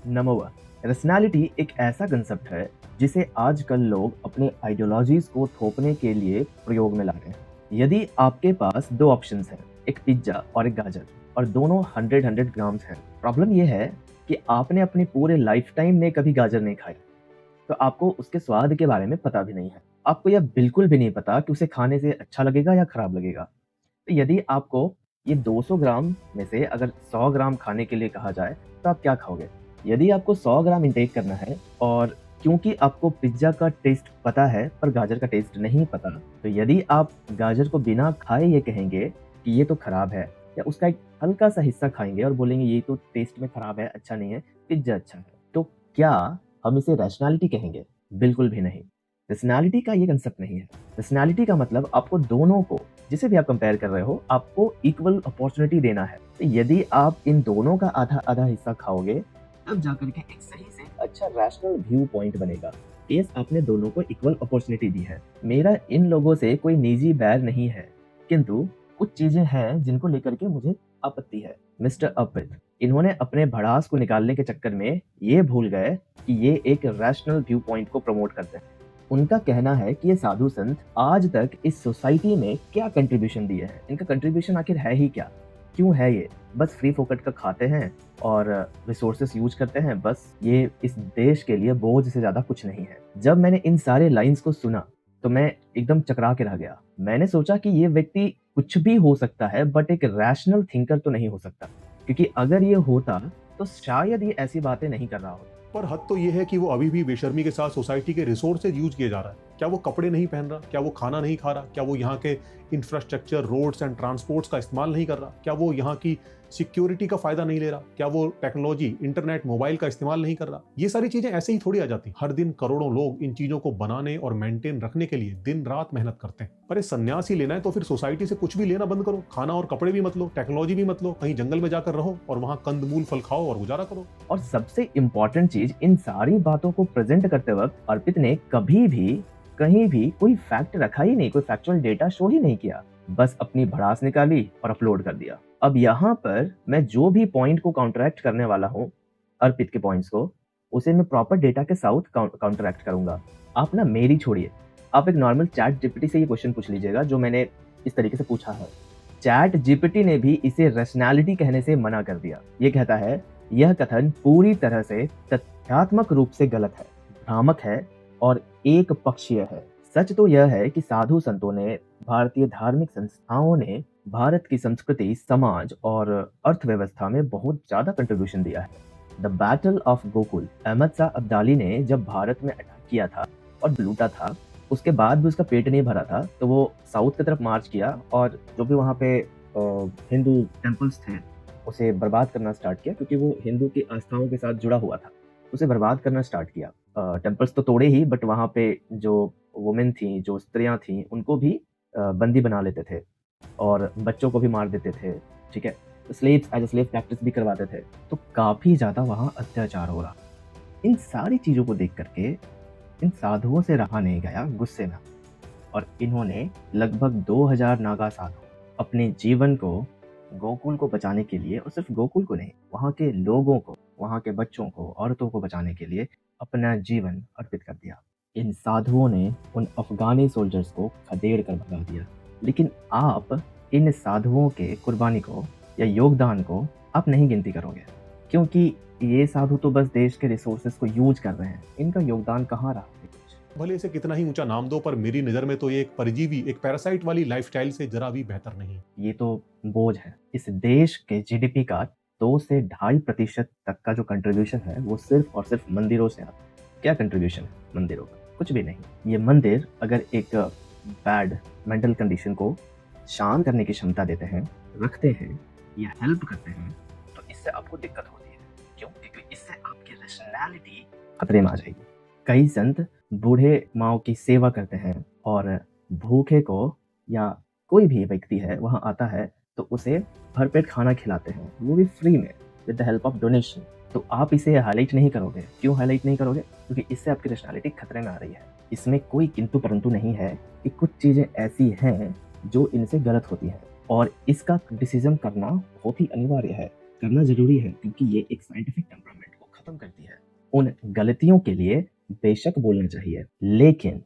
Number 1, rationality एक ऐसा concept है जिसे आजकल लोग अपने आइडियोलॉजीज को थोपने के लिए प्रयोग में ला रहे हैं। यदि आपके पास दो ऑप्शंस हैं, एक पिज्जा और एक गाजर, और दोनों 100 ग्राम्स हैं, प्रॉब्लम यह है कि आपने अपने पूरे लाइफ टाइम में कभी गाजर नहीं खाई, तो आपको उसके स्वाद के बारे में पता भी नहीं है। आपको यह बिल्कुल भी नहीं पता कि उसे खाने से अच्छा लगेगा या खराब लगेगा। तो यदि आपको ये 200 ग्राम में से अगर 100 ग्राम खाने के लिए कहा जाए, तो आप क्या खाओगे? यदि आपको 100 ग्राम इंटेक करना है और क्योंकि आपको पिज़्ज़ा का टेस्ट पता है पर गाजर का टेस्ट नहीं पता, तो यदि आप गाजर को बिना खाए ये कहेंगे कि ये तो खराब है, या उसका एक हल्का-सा हिस्सा खाएँगे और बोलेंगे ये तो टेस्ट में खराब है, अच्छा नहीं है, पिज़्ज़ा अच्छा है, तो क्या हम इसे रैशनैलिटी कहेंगे? बिल्कुल भी नहीं। रैशनैलिटी का ये कांसेप्ट नहीं है। रैशनैलिटी का मतलब आपको दोनों को, जिसे भी आप कंपेयर कर रहे हो, आपको इक्वल अपॉर्चुनिटी देना है। तो यदि आप इन दोनों का आधा-आधा हिस्सा खाओगे, तब जाकर के एक सही से अच्छा रैशनल व्यू पॉइंट बनेगा। यस, आपने दोनों को इक्वल अपॉर्चुनिटी दी है। मेरा इन लोगों से कोई निजी बैर नहीं है, किंतु कुछ चीजें हैं जिनको लेकर के मुझे आपत्ति है। मिस्टर अर्पित, इन्होंने अपने भड़ास को निकालने के चक्कर में ये भूल गए कि ये एक रैशनल व्यू पॉइंट को प्रमोट करते हैं। उनका कहना है कि ये साधु संत आज तक इस सोसाइटी में क्या कंट्रीब्यूशन दिए हैं, इनका कंट्रीब्यूशन आखिर है ही क्या? क्यों है ये? बस फ्री फोकट का खाते हैं और रिसोर्सेस यूज करते हैं, बस ये इस देश के लिए बोझ से ज्यादा कुछ नहीं है। जब मैंने इन सारे लाइंस को सुना तो मैं एकदम चकरा के रह गया। मैंने सोचा कि ये व्यक्ति कुछ भी हो सकता है बट एक रैशनल थिंकर तो नहीं हो सकता, क्योंकि अगर ये होता तो शायद ये ऐसी बातें नहीं कर रहा होता। पर हद तो ये है कि वो अभी भी बेशर्मी के साथ सोसाइटी के रिसोर्सेज यूज किए जा रहा है। क्या वो कपड़े नहीं पहन रहा? क्या वो खाना नहीं खा रहा? क्या वो यहाँ के इंफ्रास्ट्रक्चर, रोड्स एंड ट्रांसपोर्ट्स का इस्तेमाल नहीं कर रहा? क्या वो यहाँ की सिक्योरिटी का फायदा नहीं ले रहा? क्या वो टेक्नोलॉजी, इंटरनेट, मोबाइल का इस्तेमाल नहीं कर रहा? ये सारी चीजें ऐसे ही थोड़ी आ जाती। हर दिन करोड़ों लोग इन चीजों को बनाने और मेंटेन रखने के लिए दिन रात मेहनत करते हैं। पर ये संन्यास ही लेना है तो फिर सोसाइटी से कुछ भी लेना बंद करो। खाना और कपड़े भी मत लो, टेक्नोलॉजी भी मत लो, कहीं जंगल में जाकर रहो और वहां कंदमूल फल खाओ और गुजारा करो। और सबसे इम्पोर्टेंट चीज, इन सारी बातों को प्रेजेंट करते वक्त अर्पित ने कभी भी कहीं भी कोई फैक्ट रखा ही नहीं, कोई फैक्चुअल डेटा शो ही नहीं किया। बस अपनी भड़ास निकाली और अपलोड कर दिया। अब यहाँ पर मैं जो भी पॉइंट को काउंटरैक्ट करने वाला हूँ, अर्पित के पॉइंट्स को, उसे मैं प्रॉपर डेटा के साथ काउंटरैक्ट करूंगा। आप ना मेरी छोड़िए, आप एक नॉर्मल चैट जीपीटी से ये क्वेश्चन पूछ लीजिएगा जो मैंने इस तरीके से पूछा है। चैट जीपीटी ने भी इसे रैशनैलिटी कहने से मना कर दिया। ये कहता है यह कथन पूरी तरह से तथ्यात्मक रूप से गलत है, भ्रामक है और एक पक्षीय है। सच तो यह है कि साधु संतों ने, भारतीय धार्मिक संस्थाओं ने भारत की संस्कृति, समाज और अर्थव्यवस्था में बहुत ज्यादा कंट्रीब्यूशन दिया है। The battle of Gokul, Ahmad Shah Abdali ने जब भारत में अटैक किया था और लूटा था, उसके बाद भी उसका पेट नहीं भरा था, तो वो साउथ की तरफ मार्च किया और जो भी वहाँ पे हिंदू टेम्पल्स थे उसे बर्बाद करना स्टार्ट किया, क्योंकि वो हिंदू की आस्थाओं के साथ जुड़ा हुआ था। उसे बर्बाद करना स्टार्ट किया। टेम्पल्स तो तोड़े ही, बट वहाँ पे जो वुमेन थी, जो स्त्रियां थी, उनको भी बंदी बना लेते थे और बच्चों को भी मार देते थे। ठीक है, स्लेव्स एज स्लेव प्रैक्टिस भी करवाते थे। तो काफी ज्यादा वहाँ अत्याचार हो रहा। इन सारी चीजों को देख करके इन साधुओं से रहा नहीं गया गुस्से में, और इन्होंने लगभग 2000 नागा साधु अपने जीवन को गोकुल को बचाने के लिए, और सिर्फ गोकुल को नहीं, वहाँ के लोगों को, वहाँ के बच्चों को, औरतों को बचाने के लिए अपना जीवन अर्पित कर दिया। इन साधुओं ने उन अफगानी सोल्जर्स को खदेड़ कर भगा दिया। लेकिन आप इन साधुओं के कुर्बानी को या योगदान को आप नहीं गिनती करोगे, क्योंकि ये साधु तो बस देश के रिसोर्सेज को यूज कर रहे हैं। इनका योगदान कहाँ रहा? भले इसे कितना ही ऊंचा नाम दो, पर मेरी नजर में तो ये एक परजीवी, एक पैरासाइट वाली लाइफस्टाइल से जरा भी बेहतर नहीं। ये तो बोझ है। इस देश के जीडीपी का 2 से 2.5% तक का जो कंट्रीब्यूशन है वो सिर्फ और सिर्फ मंदिरों से आता है। क्या कंट्रीब्यूशन है मंदिरों का? कुछ भी नहीं। ये मंदिर अगर एक बैड मेंटल कंडीशन को शांत करने की क्षमता देते हैं, रखते हैं या हेल्प करते हैं, तो इससे आपको दिक्कत होती है। क्यों? क्योंकि इससे आपकी रैशनैलिटी खतरे में आ जाएगी। कई संत बूढ़े माओ की सेवा करते हैं और भूखे को, या कोई भी व्यक्ति है वहाँ आता है तो उसे भरपेट खाना खिलाते हैं, वो भी फ्री में, with the help of donation. तो आप इसे हाईलाइट नहीं करोगे। क्यों हाईलाइट नहीं करोगे? क्योंकि इससे आपकी रैशनैलिटी खतरे में आ रही है। इसमें कोई किंतु परंतु नहीं है कि कुछ चीजें ऐसी हैं जो इनसे गलत होती हैं, और इसका क्रिटिसिज्म करना बहुत ही अनिवार्य है, करना जरूरी है, क्योंकि ये एक साइंटिफिक टेम्परामेंट को खत्म करती है। उन गलतियों के लिए बेशक बोलना चाहिए, लेकिन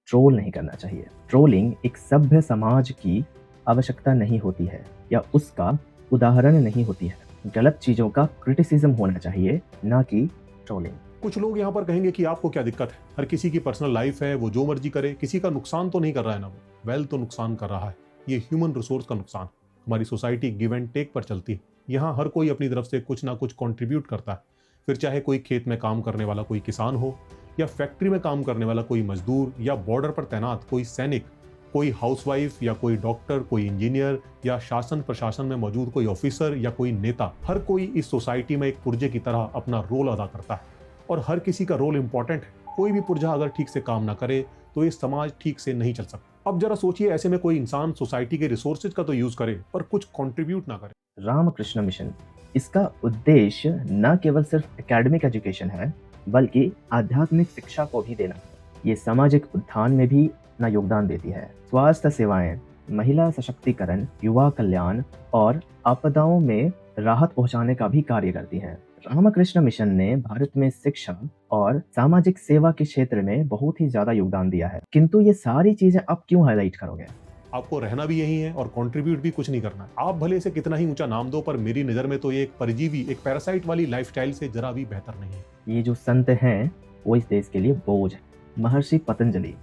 ट्रोल नहीं करना चाहिए। ट्रोलिंग एक सभ्य समाज की आवश्यकता नहीं होती है या उसका उदाहरण नहीं होती है। गलत चीजों का क्रिटिसिज्म होना चाहिए, ना कि ट्रोलिंग। कुछ लोग यहाँ पर कहेंगे कि आपको क्या दिक्कत है, हर किसी की पर्सनल लाइफ है, वो जो मर्जी करे, किसी का नुकसान तो नहीं कर रहा है ना, वो वेल तो नुकसान कर रहा है। ये ह्यूमन रिसोर्स का नुकसान। हमारी सोसाइटी गिव एंड टेक पर चलती है। यहाँ हर कोई अपनी तरफ से कुछ ना कुछ कंट्रीब्यूट करता है। फिर चाहे कोई खेत में काम करने वाला कोई किसान हो, या फैक्ट्री में काम करने वाला कोई मजदूर, या बॉर्डर पर तैनात कोई सैनिक, कोई हाउसवाइफ, या कोई डॉक्टर, कोई इंजीनियर, या शासन प्रशासन में मौजूद कोई ऑफिसर या कोई नेता। हर कोई इस सोसाइटी में एक पुर्जे की तरह अपना रोल अदा करता है और हर किसी का रोल इंपॉर्टेंट है। कोई भी पुर्जा अगर ठीक से काम ना करे तो ये समाज ठीक से नहीं चल सकता। अब जरा सोचिए, ऐसे में कोई इंसान सोसाइटी के रिसोर्सेज का तो यूज करे पर कुछ कंट्रीब्यूट ना करे। रामकृष्ण मिशन, इसका उद्देश्य न केवल सिर्फ एकेडमिक एजुकेशन है, बल्कि आध्यात्मिक शिक्षा को भी देना है। ये सामाजिक उत्थान में भी अपना योगदान देती है। स्वास्थ्य सेवाएं, महिला सशक्तिकरण, युवा कल्याण और आपदाओं में राहत पहुंचाने का भी कार्य करती है। रामकृष्ण मिशन ने भारत में शिक्षा और सामाजिक सेवा के क्षेत्र में बहुत ही ज्यादा योगदान दिया है। किंतु ये सारी चीजें आप क्यों हाईलाइट करोगे? आपको रहना भी यही है और कंट्रीब्यूट भी कुछ नहीं करना है। आप भले इसे कितना ही ऊंचा नाम दो, पर मेरी नजर में तो ये एक परजीवी, एक पैरासाइट वाली लाइफस्टाइल से जरा भी बेहतर नहीं है। ये जो संत हैं वो इस देश के लिए बोझ है। महर्षि पतंजलि,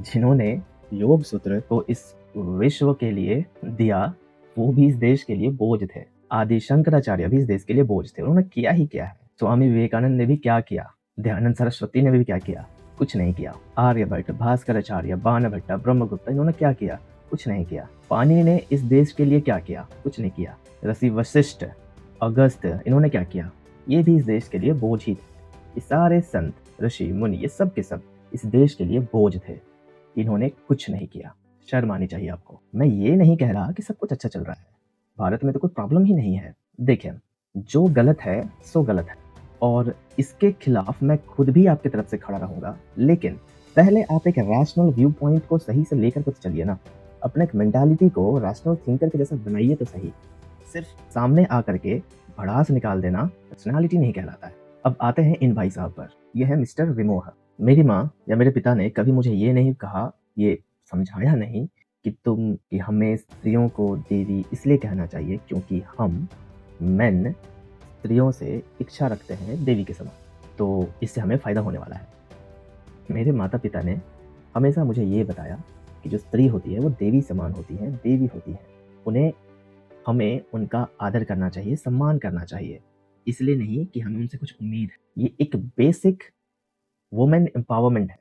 जिन्होंने योग सूत्र को इस विश्व के लिए दिया, वो भी इस देश के लिए बोझ थे। आदि शंकराचार्य भी इस देश के लिए बोझ थे। उन्होंने किया ही क्या है? स्वामी विवेकानंद ने भी क्या किया? दयानंद सरस्वती ने भी क्या किया? कुछ नहीं किया। आर्यभट्ट, भास्कराचार्य, बाणभट्ट, ब्रह्मगुप्त, इन्होंने क्या किया? कुछ नहीं किया। पाणिनि ने इस देश के लिए क्या किया? कुछ नहीं किया। ऋषि वशिष्ठ, अगस्त, इन्होंने क्या किया? ये भी इस देश के लिए बोझ ही थे। ये सारे संत, ऋषि, मुनि, ये सब के सब इस देश के लिए बोझ थे। इन्होंने कुछ नहीं किया। शर्म आनी चाहिए आपको। मैं ये नहीं कह रहा कि सब कुछ अच्छा चल रहा है, भारत में तो कोई प्रॉब्लम ही नहीं है। देखिए, जो गलत है सो गलत है और इसके खिलाफ मैं खुद भी आपकी तरफ से खड़ा रहूंगा, लेकिन पहले आप एक रैशनल व्यू पॉइंट को सही से लेकर के चलिए ना। अपने एक मेंटालिटी को रैशनल थिंकर के जैसा बनाइए तो सही। सिर्फ सामने आकर के भड़ास निकाल देना पर्सनालिटी नहीं कहलाता है। अब आते हैं इन भाई साहब पर। यह है मिस्टर विमोह। मेरी माँ या मेरे पिता ने कभी मुझे ये नहीं कहा, ये समझाया नहीं कि हमें स्त्रियों को देवी इसलिए कहना चाहिए क्योंकि हम मेन स्त्रियों से इच्छा रखते हैं देवी के समान, तो इससे हमें फ़ायदा होने वाला है। मेरे माता पिता ने हमेशा मुझे ये बताया कि जो स्त्री होती है वो देवी समान होती है, देवी होती है। हमें उनका आदर करना चाहिए, सम्मान करना चाहिए, इसलिए नहीं कि हमें उनसे कुछ उम्मीद है। ये एक बेसिक वुमेन एम्पावरमेंट है।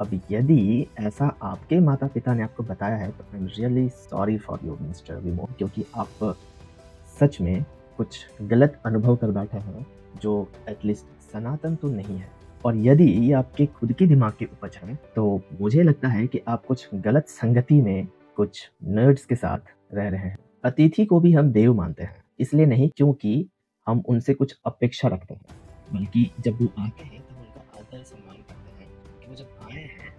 अब यदि ऐसा आपके माता पिता ने आपको बताया है तो I am really sorry for you mister Vimoh, क्योंकि आप सच में कुछ गलत अनुभव कर बैठे हैं जो एटलीस्ट सनातन तो नहीं है। और यदि ये आपके खुद के दिमाग की उपज है तो मुझे लगता है कि आप कुछ गलत संगति में कुछ नर्ड्स के साथ रह रहे हैं। अतिथि को भी हम देव मानते हैं, इसलिए नहीं क्योंकि हम उनसे कुछ अपेक्षा रखते हैं, बल्कि जब वो आते हैं तो उनका आदर सम्मान करते हैं कि वो जब आए हैं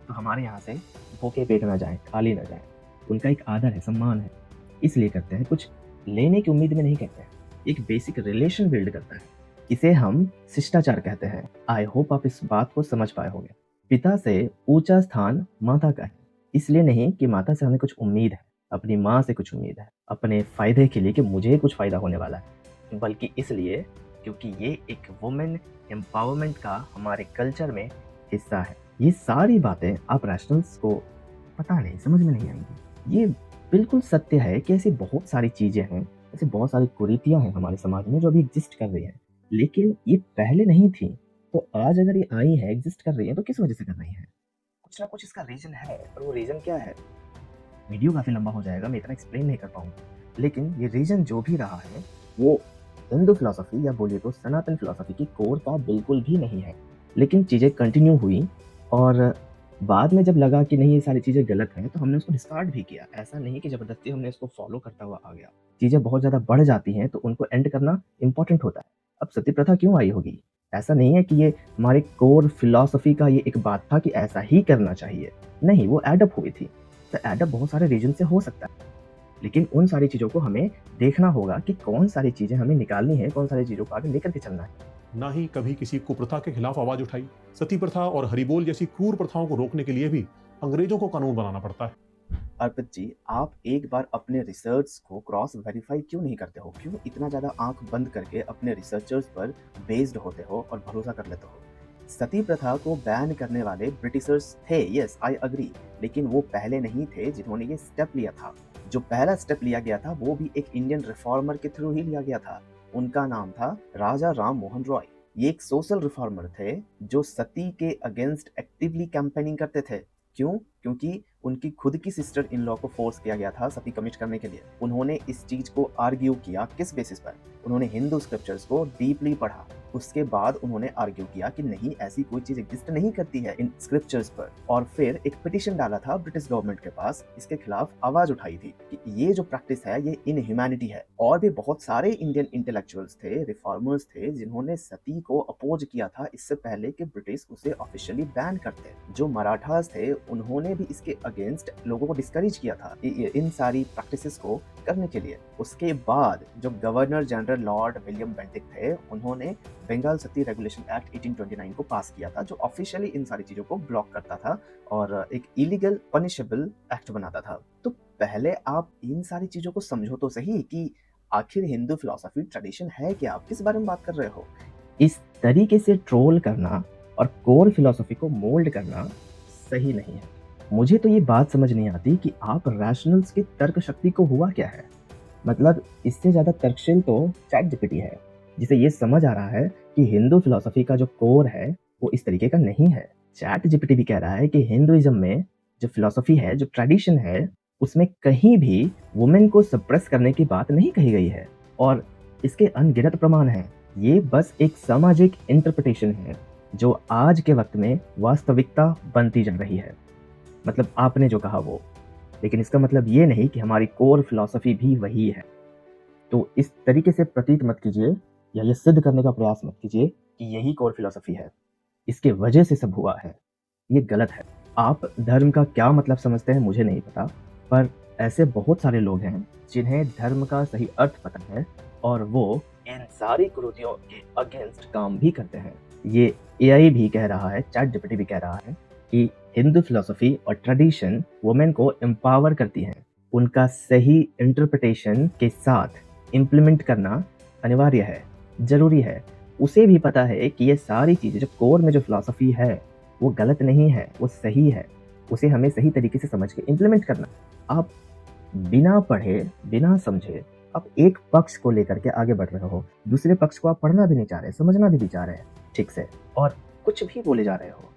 तो हमारे यहाँ से भूखे पेट ना जाए, खाली ना जाए। उनका एक आदर है, सम्मान है, इसलिए करते हैं। कुछ लेने की उम्मीद में नहीं करते हैं। एक बेसिक रिलेशन बिल्ड करता है, इसे हम शिष्टाचार कहते हैं। आई होप आप इस बात को समझ पाए होंगे। पिता से ऊंचा स्थान माता का है, इसलिए नहीं कि माता से हमें कुछ उम्मीद है, अपनी माँ से कुछ उम्मीद है अपने फायदे के लिए कि मुझे कुछ फायदा होने वाला है, बल्कि इसलिए क्योंकि ये एक वुमेन एम्पावरमेंट का हमारे कल्चर में हिस्सा है। ये सारी बातें आप रैशनल्स को पता नहीं, समझ में नहीं आएंगी। ये बिल्कुल सत्य है कि ऐसी बहुत सारी चीजें हैं, ऐसी बहुत सारी कुरीतियां हैं हमारे समाज में जो अभी एग्जिस्ट कर रही हैं, लेकिन ये पहले नहीं थी। तो आज अगर ये आई है, एग्जिस्ट कर रही है, तो किस वजह से कर रही है? कुछ ना कुछ इसका रीजन है, और वो रीजन क्या है? वीडियो काफी लंबा हो जाएगा, मैं इतना एक्सप्लेन नहीं कर पाऊंगा, लेकिन ये रीजन जो भी रहा है वो हिंदू फिलॉसफी या बोलिए तो सनातन फिलॉसफी की कोर का बिल्कुल भी नहीं है। लेकिन चीजें कंटिन्यू हुई और बाद में जब लगा कि नहीं ये सारी चीजें गलत हैं तो हमने उसको डिस्कार्ड भी किया। ऐसा नहीं कि जबरदस्ती हमने इसको फॉलो करता हुआ आ गया। चीजें बहुत ज्यादा बढ़ जाती हैं तो उनको एंड करना इंपॉर्टेंट होता है। अब सती प्रथा क्यों आई होगी? ऐसा नहीं है कि ये हमारे कोर फिलॉसफी का ये एक बात था कि ऐसा ही करना चाहिए, नहीं, वो एडअप हुई थी। तो एडअप बहुत सारे रीजन से हो सकता है, लेकिन उन सारी चीज़ों को हमें देखना होगा कि कौन सारी चीज़ें हमें निकालनी है, कौन सारी चीज़ों को आगे लेकर के चलना है। ना ही कभी किसी कुप्रथा के खिलाफ आवाज उठाई। सती प्रथा और हरिबोल जैसी क्रूर प्रथाओं को रोकने के लिए भी अंग्रेजों को कानून बनाना पड़ता है। अर्पित जी, आप एक बार अपने रिसर्च को क्रॉस वेरीफाई क्यों नहीं करते हो? क्यों इतना ज़्यादा आँख बंद करके अपने रिसर्चर्स पर बेस्ड होते हो और भरोसा कर लेते हो? सती प्रथा को बैन करने वाले ब्रिटिशर्स थे, यस आई एग्री, लेकिन वो पहले नहीं थे जिन्होंने ये स्टेप लिया था। जो पहला स्टेप लिया गया था वो भी एक इंडियन रिफॉर्मर के थ्रू ही लिया गया था। उनका नाम था राजा राम मोहन रॉय। ये एक सोशल रिफॉर्मर थे जो सती के अगेंस्ट एक्टिवली कैंपेनिंग करते थे। क्यों? क्योंकि उनकी खुद की सिस्टर इन लॉ को फोर्स किया गया था सती कमिट करने के लिए। उन्होंने इस चीज को आर्ग्यू किया किस बेसिस पर? उन्होंने हिंदू स्क्रिप्चर्स को डीपली पढ़ा। उसके बाद उन्होंने आर्ग्यू किया कि नहीं, ऐसी कोई चीज एग्जिस्ट नहीं करती है इन स्क्रिप्चर्स पर, और फिर एक पिटिशन डाला था ब्रिटिश गवर्नमेंट के पास। इसके खिलाफ आवाज उठाई थी कि ये जो प्रैक्टिस है ये इनह्यूमैनिटी है। और भी बहुत सारे इंडियन इंटेलेक्चुअल्स थे, रिफॉर्मर्स थे, जिन्होंने सती को अपोज किया था इससे पहले कि ब्रिटिश उसे ऑफिशियली बैन करते। जो मराठास थे उन्होंने भी इसके अगेंस्ट लोगों को डिस्करेज किया था इन सारी प्रैक्टिसेस को करने के लिए। उसके बाद जो governor general Lord William Bentinck थे, उन्होंने बंगाल सती रेगुलेशन एक्ट 1829 को पास किया था, जो ऑफिशियली इन सारी चीजों को ब्लॉक करता था और एक इलीगल पनिशेबल एक्ट बनाता था। तो पहले आप इन सारी चीजों को समझो तो सही कि आखिर हिंदू फिलॉसफी ट्रेडिशन है क्या, आप किस बारे में बात कर रहे हो? इस तरीके से ट्रोल करना और कोर फिलॉसफी को मोल्ड करना सही नहीं है। मुझे तो ये बात समझ नहीं आती कि आप रैशनल्स की तर्क शक्ति को हुआ क्या है। मतलब इससे ज़्यादा तर्कशील तो चैट जीपीटी है, जिसे ये समझ आ रहा है कि हिंदू फिलॉसफी का जो कोर है वो इस तरीके का नहीं है। चैट जीपीटी भी कह रहा है कि हिंदुइज्म में जो फिलॉसफी है, जो ट्रेडिशन है, उसमें कहीं भी वुमेन को सप्रेस करने की बात नहीं कही गई है, और इसके अनगिनत प्रमाण हैं। ये बस एक सामाजिक इंटरप्रिटेशन है जो आज के वक्त में वास्तविकता बनती जा रही है। मतलब आपने जो कहा वो, लेकिन इसका मतलब ये नहीं कि हमारी कोर फिलॉसफी भी वही है। तो इस तरीके से प्रतीत मत कीजिए या ये सिद्ध करने का प्रयास मत कीजिए कि यही कोर फिलॉसफी है, इसके वजह से सब हुआ है। ये गलत है। आप धर्म का क्या मतलब समझते हैं मुझे नहीं पता, पर ऐसे बहुत सारे लोग हैं जिन्हें धर्म का सही अर्थ पता है और वो इन सारी कुरीतियों के अगेंस्ट काम भी करते हैं। ये एआई भी कह रहा है, चैट जीपीटी भी कह रहा है कि हिंदू फिलॉसफी और ट्रेडिशन वुमेन को एम्पावर करती हैं। उनका सही इंटरप्रिटेशन के साथ इम्प्लीमेंट करना अनिवार्य है, जरूरी है। उसे भी पता है कि ये सारी चीज़ें जो कोर में जो फिलॉसफी है वो गलत नहीं है, वो सही है। उसे हमें सही तरीके से समझ के इम्प्लीमेंट करना। आप बिना पढ़े, बिना समझे आप एक पक्ष को लेकर के आगे बढ़ रहे हो, दूसरे पक्ष को आप पढ़ना भी नहीं चाह रहे, समझना भी नहीं चाह रहे ठीक से, और कुछ भी बोले जा रहे हो।